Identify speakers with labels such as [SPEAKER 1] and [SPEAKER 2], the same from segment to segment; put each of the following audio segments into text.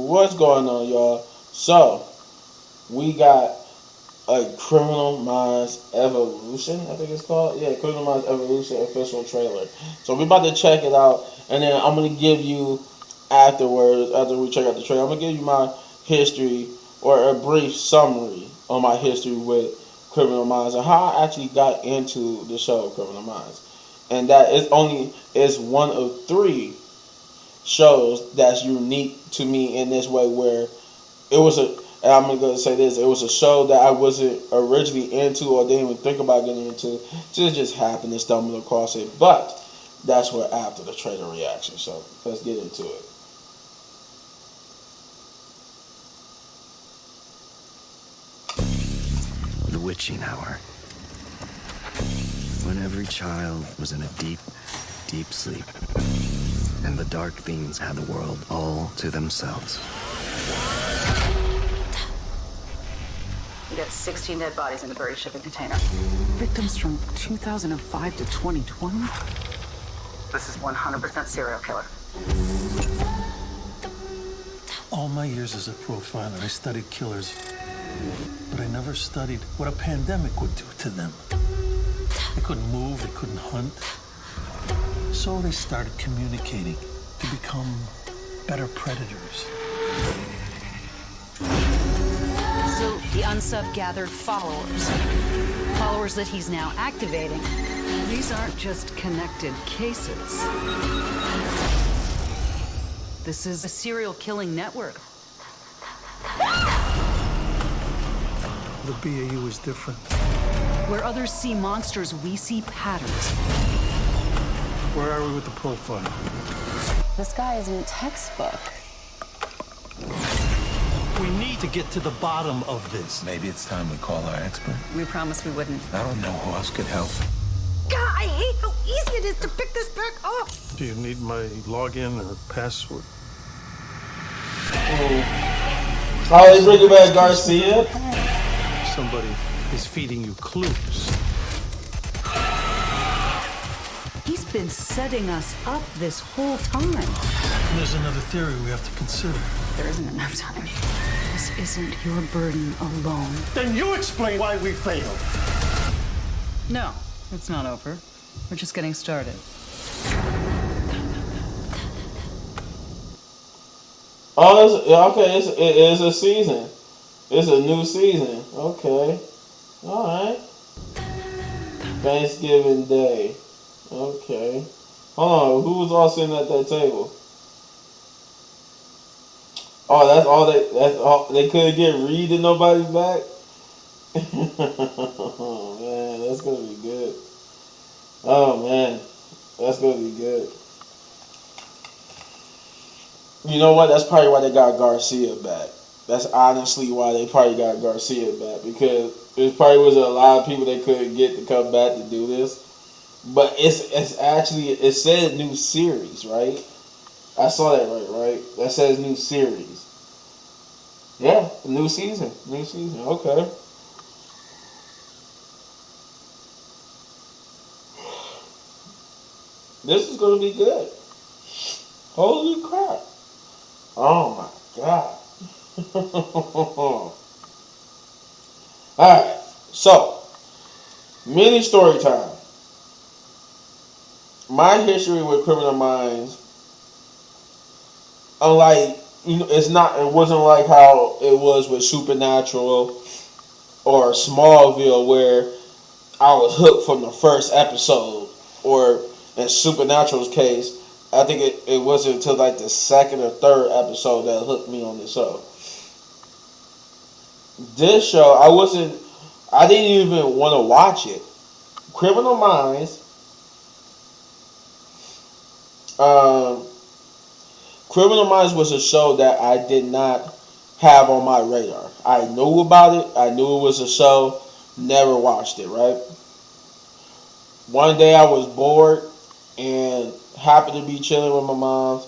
[SPEAKER 1] what's going on, y'all? So, we got a Criminal Minds Evolution, I think it's called. Yeah, Criminal Minds Evolution official trailer. So, we're about to check it out, and then I'm going to give you, afterwards, after we check out the trailer, I'm going to give you my history, or a brief summary on my history with Criminal Minds and how I actually got into the show Criminal Minds. And that is one of 3 shows that's unique to me in this way, where it was and I'm gonna say this, it was a show that I wasn't originally into or didn't even think about getting into. Just happened to stumble across it. But that's what after the trailer reaction. So let's get into it.
[SPEAKER 2] The witching hour. When every child was in a deep, deep sleep. And the dark beings had the world all to themselves.
[SPEAKER 3] We got 16 dead bodies in the buried shipping container.
[SPEAKER 4] Victims from 2005 to 2020?
[SPEAKER 3] This is 100% serial killer.
[SPEAKER 5] All my years as a profiler, I studied killers. But I never studied what a pandemic would do to them. They couldn't move, they couldn't hunt. So they started communicating to become better predators.
[SPEAKER 6] So the unsub gathered followers. Followers that he's now activating.
[SPEAKER 4] These aren't just connected cases.
[SPEAKER 6] This is a serial killing network.
[SPEAKER 5] The BAU is different.
[SPEAKER 6] Where others see monsters, we see patterns.
[SPEAKER 5] Where are we with the profile?
[SPEAKER 7] This guy isn't textbook.
[SPEAKER 5] We need to get to the bottom of this.
[SPEAKER 8] Maybe it's time we call our expert.
[SPEAKER 6] We promised we wouldn't.
[SPEAKER 8] I don't know who else could help.
[SPEAKER 9] God, I hate how easy it is to pick this back up.
[SPEAKER 5] Do you need my login or password?
[SPEAKER 1] Oh, they bring it back Garcia.
[SPEAKER 5] Somebody is feeding you clues.
[SPEAKER 6] He's been setting us up this whole time.
[SPEAKER 5] And there's another theory we have to consider.
[SPEAKER 6] There isn't enough time. This isn't your burden alone.
[SPEAKER 5] Then you explain why we failed.
[SPEAKER 6] No, it's not over. We're just getting started.
[SPEAKER 1] Oh, okay. It is a season. It's a new season. Okay. All right. Thanksgiving Day. Okay. Hold on. Who was all sitting at that table? Oh, that's all. They couldn't get Reed and nobody's back. Oh man, that's gonna be good. Oh man, that's gonna be good. You know what? That's probably why they got Garcia back. That's honestly why they probably got Garcia back, because there probably was a lot of people they couldn't get to come back to do this. But it's actually, it said new series, right? I saw that right? That says new series. Yeah, new season. Okay. This is gonna be good. Holy crap. Oh my God. Alright, so mini story time. My history with Criminal Minds, unlike, it wasn't like how it was with Supernatural or Smallville, where I was hooked from the first episode, or in Supernatural's case, I think it wasn't until like the second or third episode that hooked me on the show. This show, I didn't even want to watch it. Criminal Minds, Criminal Minds was a show that I did not have on my radar. I knew about it. I knew it was a show. Never watched it, right? One day I was bored and happened to be chilling with my mom.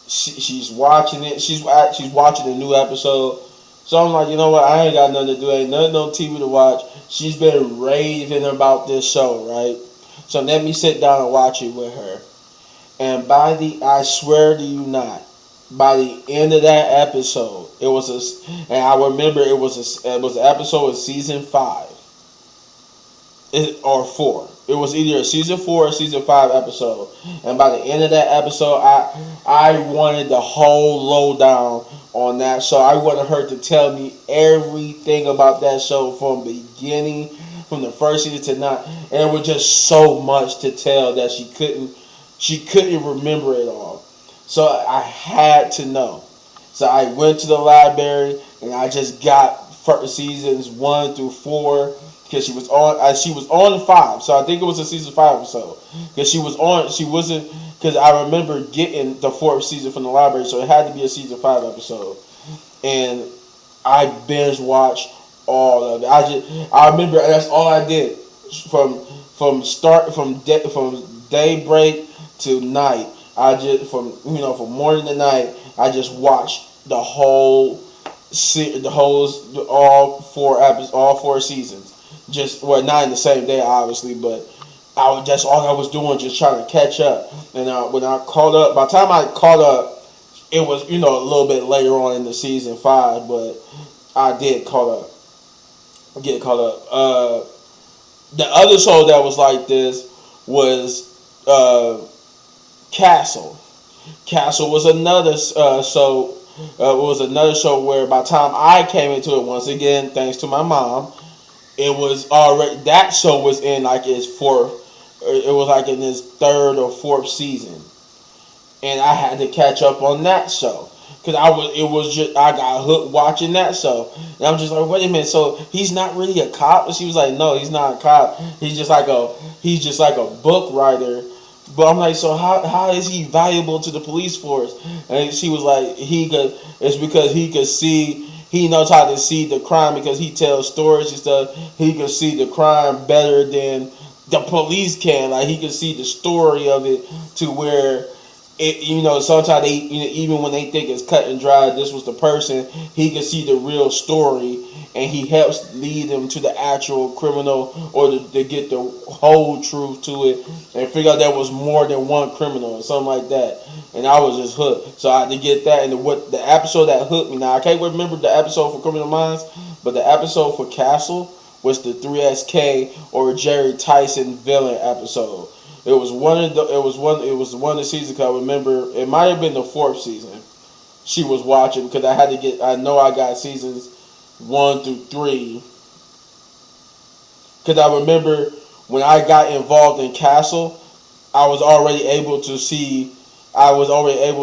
[SPEAKER 1] She's watching it. She's watching a new episode. So I'm like, you know what? I ain't got nothing to do. Ain't nothing on TV to watch. She's been raving about this show, right? So let me sit down and watch it with her. And I swear to you not, by the end of that episode, and I remember it was an episode of season 5, or 4. It was either a season 4 or season 5 episode, and by the end of that episode, I wanted the whole lowdown on that show. I wanted her to tell me everything about that show from beginning, from the first season to now, and it was just so much to tell that she couldn't remember it all. So I had to know. So I went to the library and I just got seasons 1 through 4 because she was on 5. So I think it was a season 5 episode because she wasn't, because I remember getting the 4th season from the library, so it had to be a season 5 episode. And I binge watched all of it. I remember that's all I did from daybreak to night. I just from morning to night. I just watched all 4 seasons. Just not in the same day, obviously, but that's all I was doing, just trying to catch up. And when I caught up, by the time I caught up, it was a little bit later on in the season 5, but I did get caught up. The other show that was like this was Castle. Castle was another show. Was another show where by the time I came into it, once again, thanks to my mom, it was already, that show was in like its 4th. It was like in its 3rd or 4th season, and I had to catch up on that show because I got hooked watching that show, and I'm just like, wait a minute, so he's not really a cop? And she was like, no, he's not a cop. He's just like a book writer. But I'm like, so how is he valuable to the police force? And she was like, it's because he knows how to see the crime because he tells stories and stuff. He can see the crime better than the police can. Like, he can see the story of it to where sometimes they, even when they think it's cut and dry, this was the person, he can see the real story, and he helps lead them to the actual criminal, or to get the whole truth to it and figure out there was more than one criminal or something like that. And I was just hooked. So I had to get that. And the episode that hooked me, now I can't remember the episode for Criminal Minds, but the episode for Castle was the 3SK or Jerry Tyson villain episode. It was one of the seasons. I remember it might have been the 4th season. She was watching because I know I got seasons 1 through 3. Because I remember when I got involved in Castle, I was already able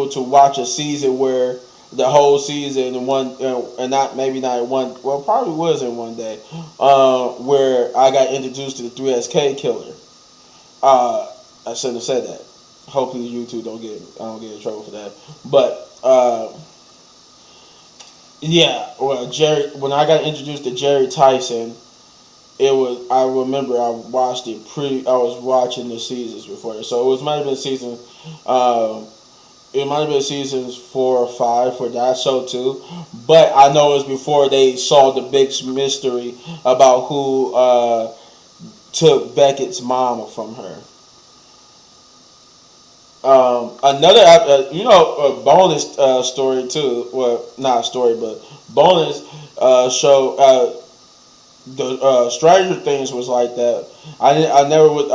[SPEAKER 1] to watch a season where the whole season in one, and not one, well, probably was in one day, where I got introduced to the 3SK killer. I shouldn't have said that. Hopefully YouTube I don't get in trouble for that. But yeah, well, when I got introduced to Jerry Tyson, I remember I watched it I was watching the seasons before, so it might have been seasons 4 or 5 for that show too. But I know it was before they solved the big mystery about who took Beckett's mama from her. Another, bonus story too. Well, not story, but bonus show. The Stranger Things was like that. I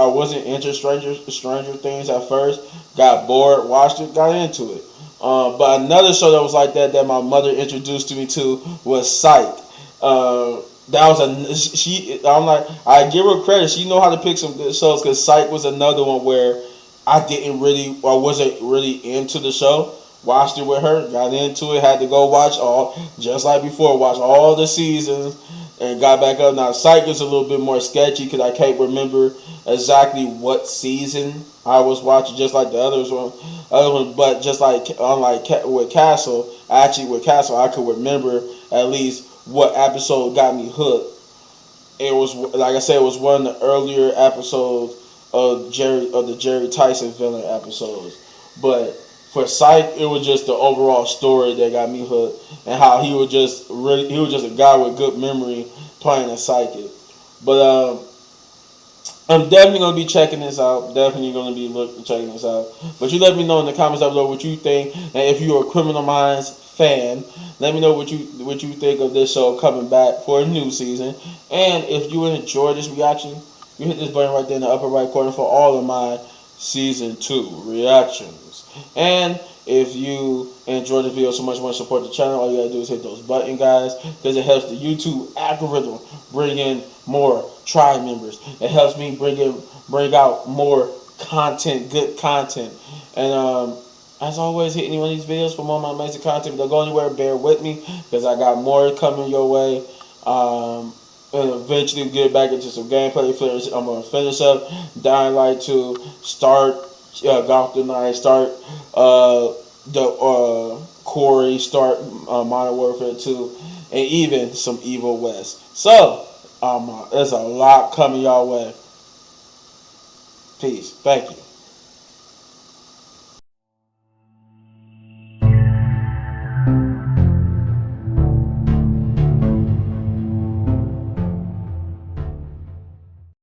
[SPEAKER 1] wasn't into Stranger Things at first. Got bored, watched it, got into it. But another show that was like that my mother introduced me to was Psych. I'm like, I give her credit. She know how to pick some good shows, because Psych was another one where I wasn't really into the show. Watched it with her, got into it, had to go watch just like before, watch all the seasons, and got back up. Now, Psych is a little bit more sketchy because I can't remember exactly what season I was watching, just like the other one. But just like with Castle, I could remember at least what episode got me hooked. It was, like I said, it was one of the earlier episodes of the Jerry Tyson villain episodes. But for Psych, it was just the overall story that got me hooked, and how he was just a guy with good memory playing a psychic. But I'm definitely gonna be checking this out. Definitely gonna be checking this out. But you let me know in the comments down below what you think, and if you're a Criminal Minds fan, let me know what you think of this show coming back for a new season. And if you enjoyed this reaction, you hit this button right there in the upper right corner for all of my season 2 reactions. And if you enjoyed the video so much, want to support the channel, all you gotta do is hit those buttons, guys, because it helps the YouTube algorithm bring in more tribe members. It helps me bring out more content, good content. And as always, hit any one of these videos for more of my amazing content. But don't go anywhere, bear with me, because I got more coming your way. And eventually get back into some gameplay footage. I'm gonna finish up Dying Light 2, start Gotham Knight, start the Quarry, start Modern Warfare 2, and even some Evil West. So there's a lot coming y'all way. Peace. Thank you.